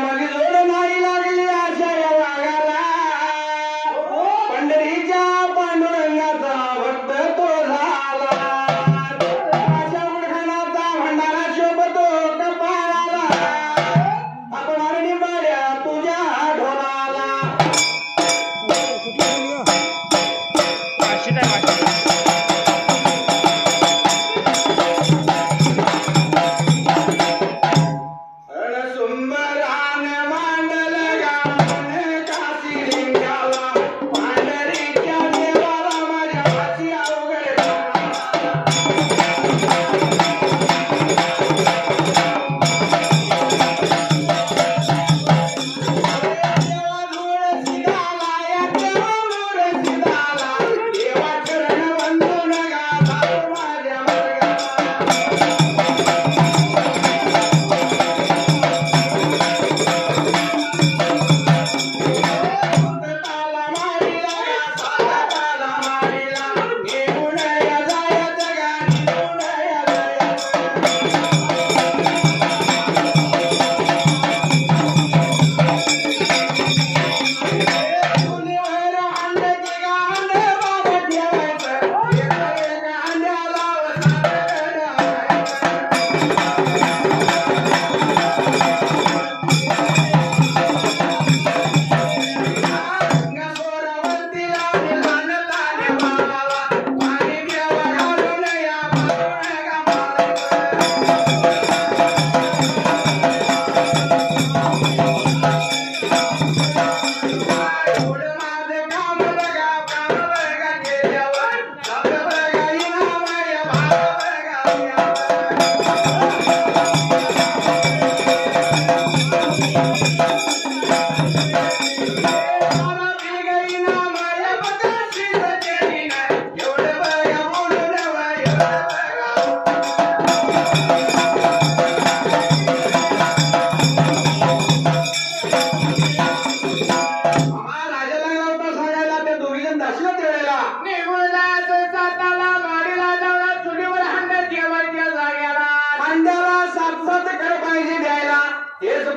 मग जोड नाही लागली आशा या वागाला पंढरीच्या पांडुरंगाचा भक्त तो झाला अशा उडखानाचा भंडारा शोभतो कपाळाला आपण अरणी बाड्या तुझ्या ढोलाला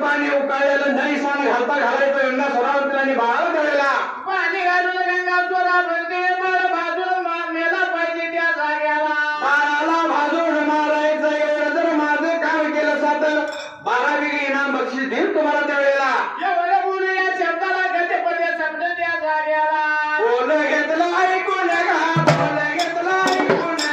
पाणी उकाळलेलं नाही सान घालता घालायचं यंदा सोरावरती आणि बाळाला ठेवलेला पाणी घालून गंगा चोरा भरते बाळ भाजून मारलेला पाहिजे त्या जाग्याला बाळाला भाजून मारायचं एवढं जर माझं काम केलं तर 12 बिघे इनाम बक्षीस देईल तुम्हाला त्यावेळेला एवढं बोलू या शब्दाला गणपती शब्द त्या जाग्याला बोल घेतलं ऐकून बोल घेतलं ऐकून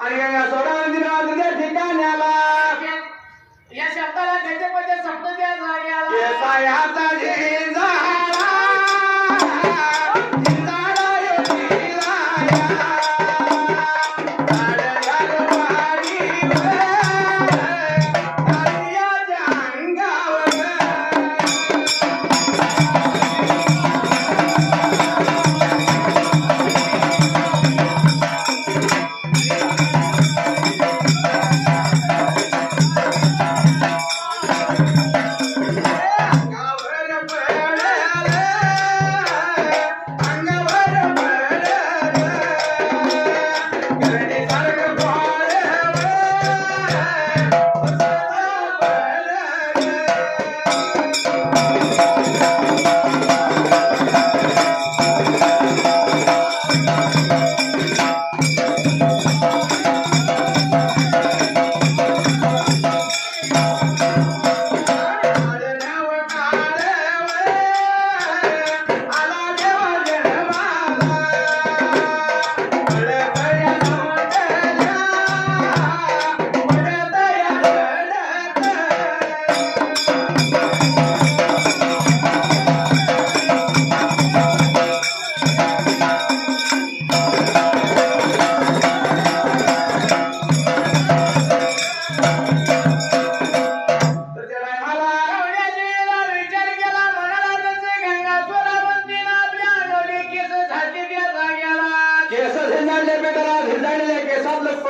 आणि गंगा सोडावंती नावाच्या ठिकाण्याला या शब्दाला गजपती शब्द द्या जाग्याला केसायाचा झिंजाळा झिंजाळा यो झिंजाळा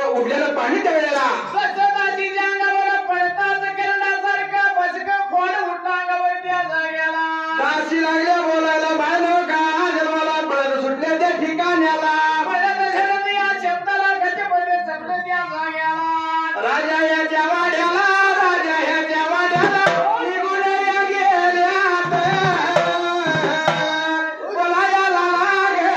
उडलेलं पाणी त्यावेळेला स्वच्छताच्या अंगावर पडताच करण्यासारखं बसकं फोड उठला अंगावर त्या जाग्याला दासी लागल्या बोलायला बायनो का जन्माला पळत सुटले त्या ठिकाण्याला पडत झडत या शब्दाला गजपती शब्द त्या जाग्याला राजा याच्या वाड्याला राजा याच्या वाड्याला निघून या गेल्यात बोलायला लागल्या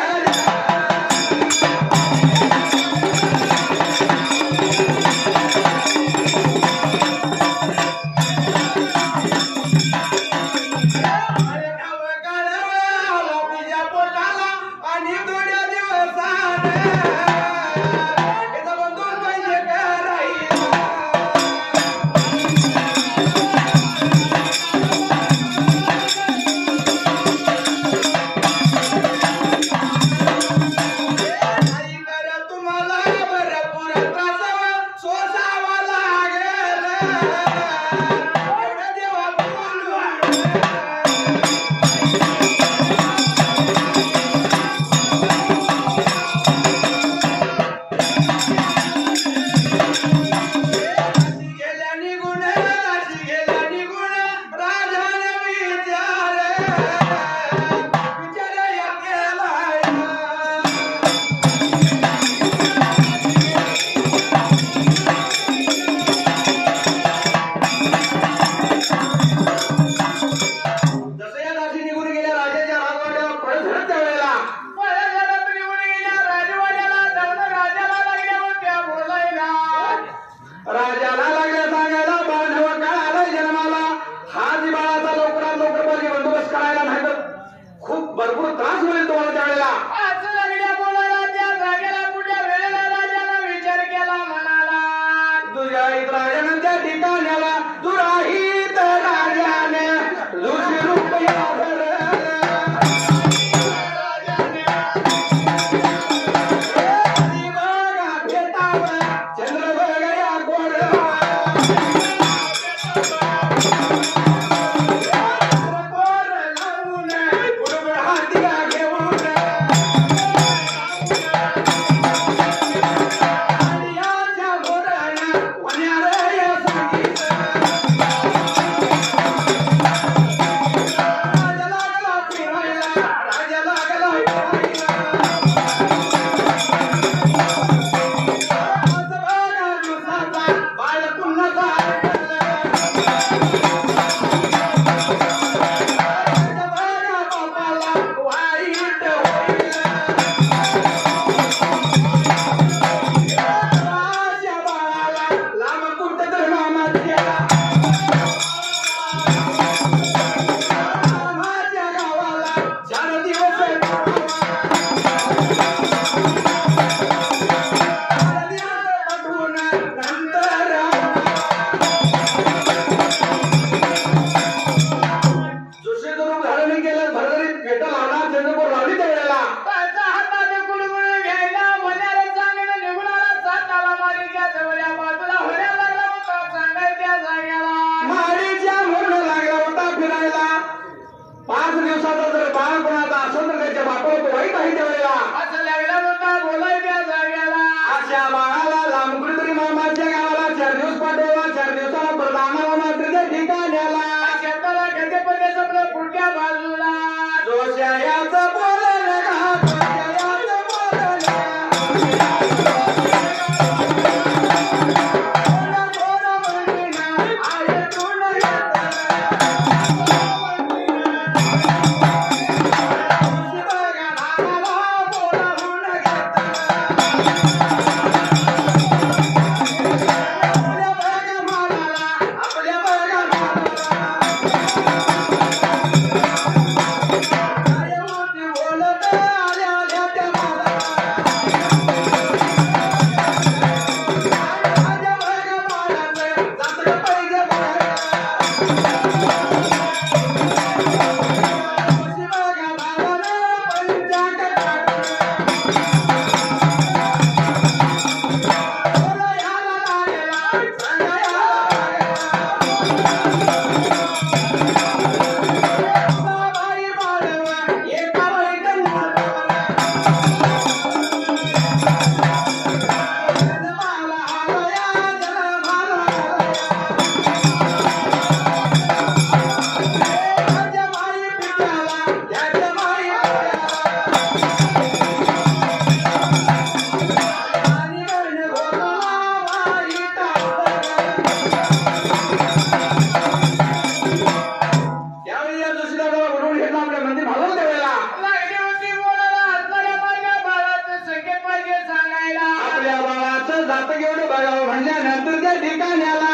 जातं घेऊन बघावं म्हणल्यानंतर त्या ठिकाण्याला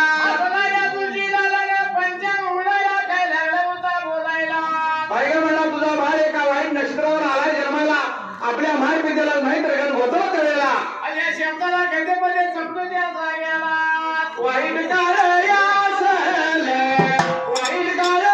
म्हणला तुझा बाळ एका वाईट नक्षत्रावर आलाय जन्माला आपल्या माय पित्याला माहित रगण होतो त्यावेळेला शब्दाला गद्यमध्ये समजू द्या जाग्याला वाईट काळ वाईट काळ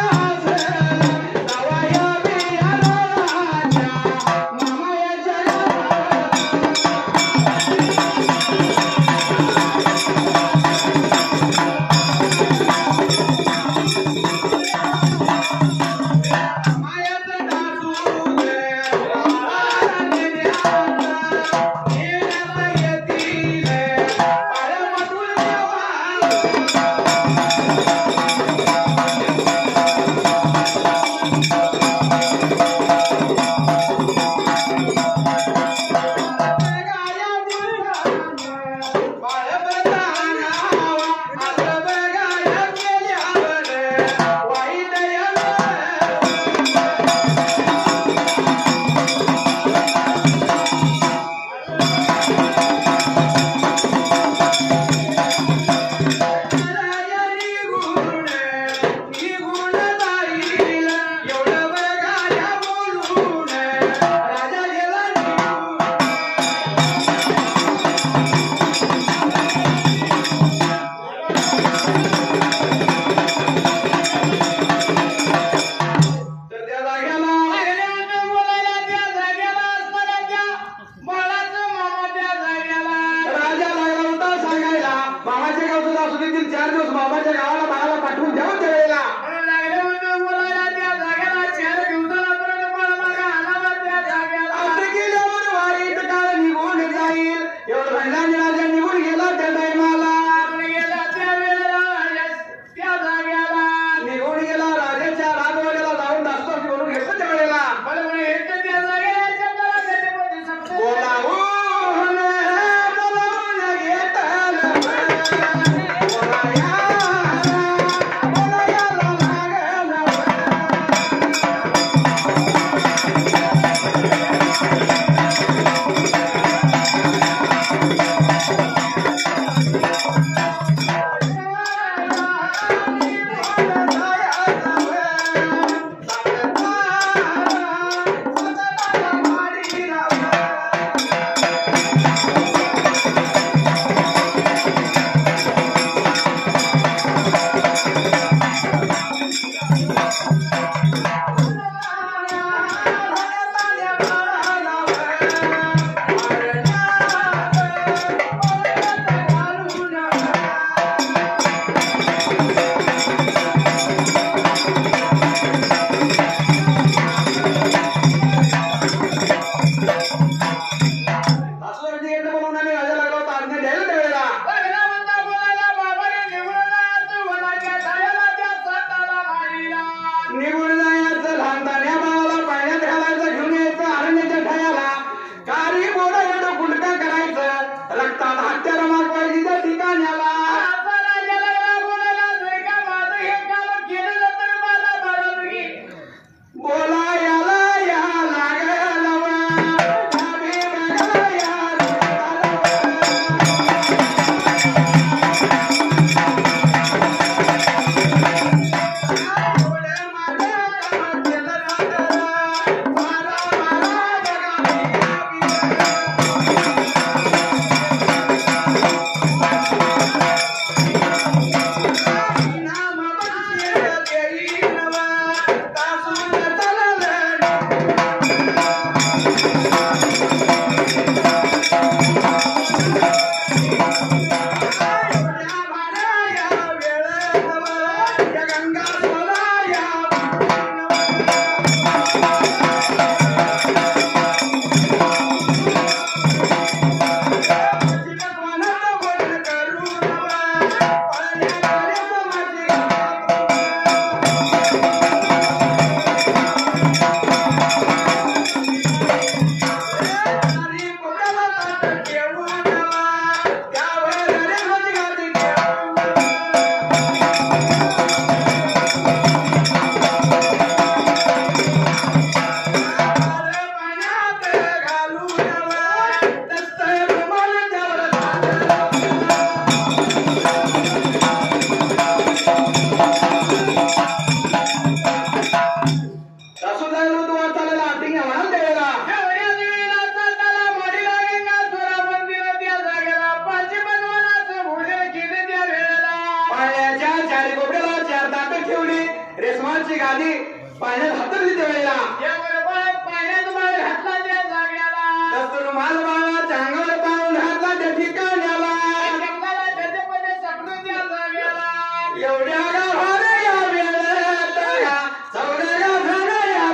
माळाची गादी पाण्यात हातरली त्यावेळेला त्याबरोबर पाण्यात माळ घातला त्या जाग्याला दस्तूर माल बाळाच्या अंगावर पाहून घातला त्या ठिकाण्याला जंगलाला गजपणे सपडून त्या जाग्याला एवढ्या गावाला या वेळेत या चौऱ्या गावाला या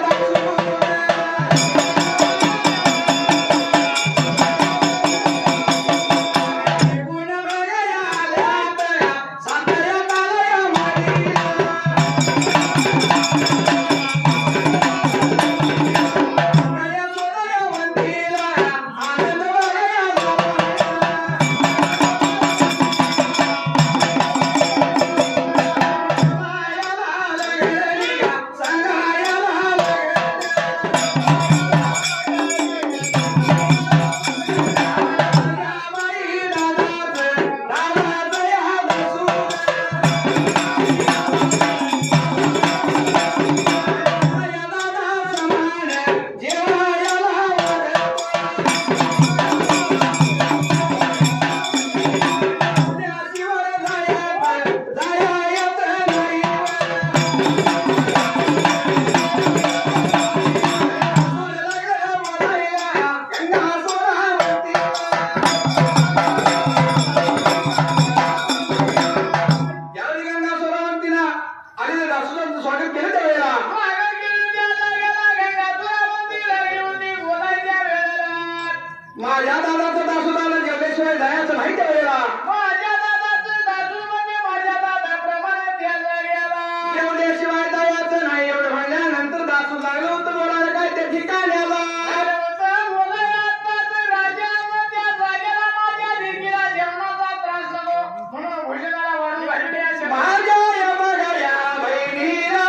बाजूला स्वागत केलं त्यावेळेला माझ्या दादाचं दासोदाला जेवल्याशिवाय जायचं नाही त्यावेळेला माझ्या दादाचं दादू म्हणजे माझ्या दादाप्रमाणे त्याला गेला जेवल्याशिवाय जायचं नाही एवढं म्हणल्यानंतर दासू लागलं होतं बोलायला काय त्या ठिकाण्याला अरे होतं बोलायला आत्ताच राजा त्या जागेला माझ्या लेकीला जेवणाचा त्रास नको म्हणून भोजनाला वाढून घातली असे माझ्या या बघाया बहिणीला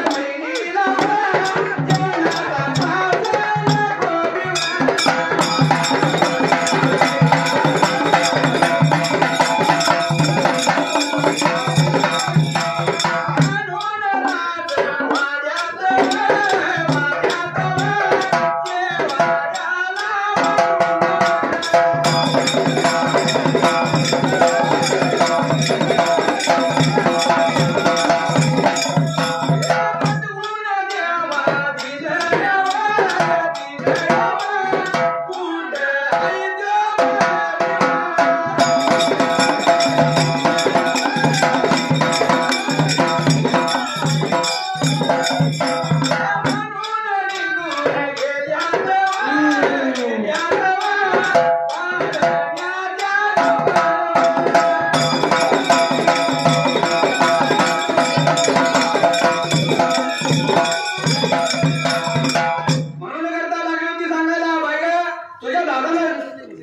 बहिणीला जेवणाचा त्रास नको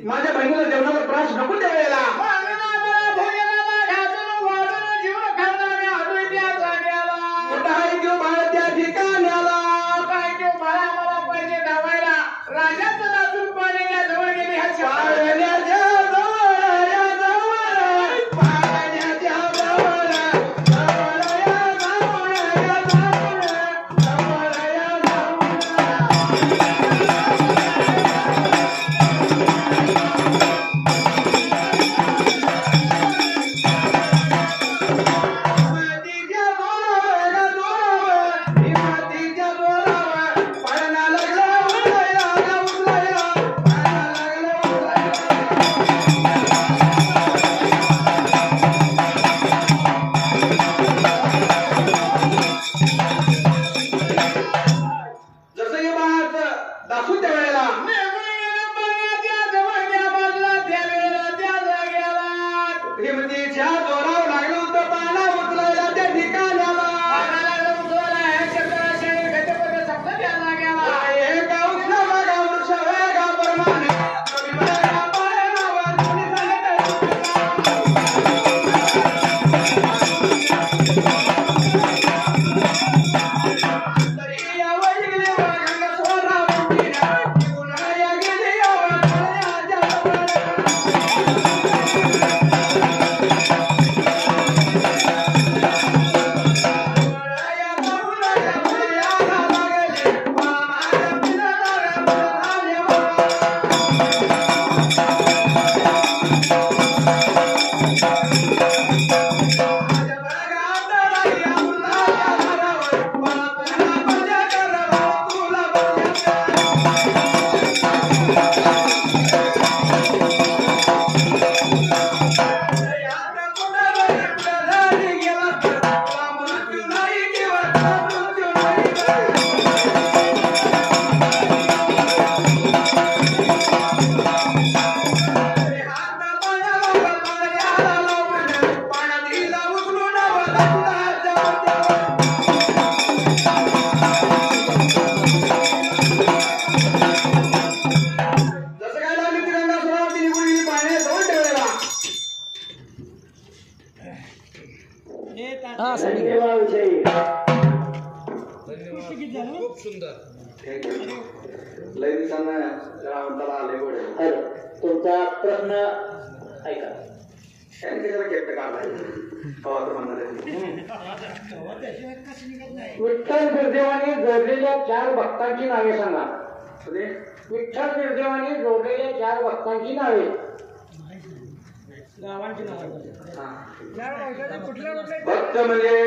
माझ्या बहिणीला जेवणाचा त्रास नको त्यावेळेला मोठा आहे किंवा बाळ त्या ठिकाण्याला राजाचं दासून पाण्याच्या जवळ गेले पाळण्याच्या जवळ या जवळ पाळण्याच्या जवळ जवळ या जवळ या जवळ जवळ या जवळ देवाविषयी खूप सुंदर. लय दिवसांना रावताला आले गोडे. तुमचा प्रश्न ऐका. त्यांनी जरा केट काढलाय कवा तर म्हणणार विठ्ठल बिरदेवाने जोडलेल्या 4 भक्तांची नावे सांगा. विठ्ठल बिरदेवाने जोडलेल्या 4 भक्तांची नावे. भक्त म्हणजे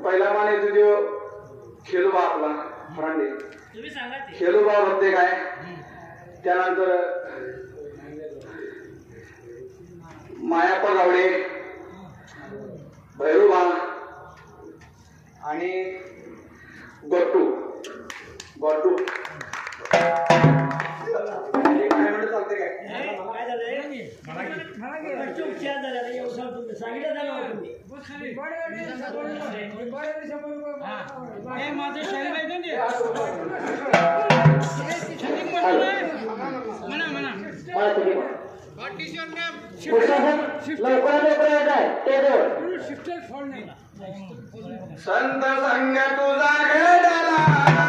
पहिला मान येतो जो खेळोबा आपला फरांडे. खेळोबा भक्ते काय. त्यानंतर मायाप्पा गावडे, भैरोबा आणि गोटू. गोटू काय म्हणत चालते काय. संत संग तुझा घडाला